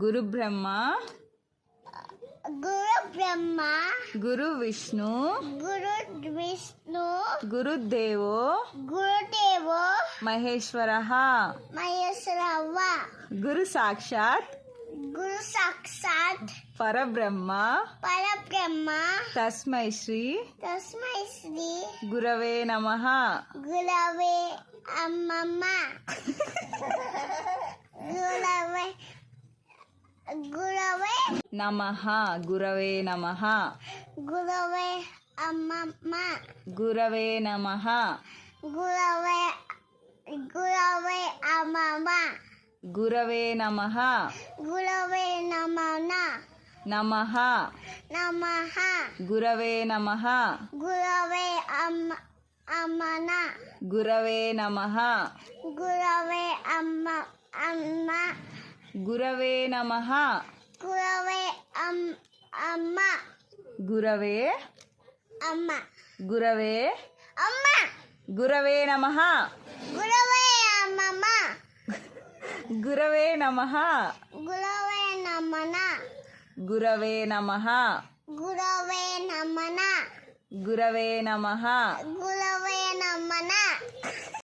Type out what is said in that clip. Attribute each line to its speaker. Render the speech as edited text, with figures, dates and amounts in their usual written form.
Speaker 1: గురు బ్రహ్మ గురు విష్ణు గురుదేవో మహేశ్వరః గురు సాక్షాత్ పరబ్రహ్మ తస్మై శ్రీ గురవే నమః. నమః గురవే నమః. గురవే నమః. గురవే నమః. నమః గురవే నమః. గురవే నమః. గురవే నమః. గురవే గురవే గురవే నమః. గురవే నమః. గురవే నమః. గురవే నమః.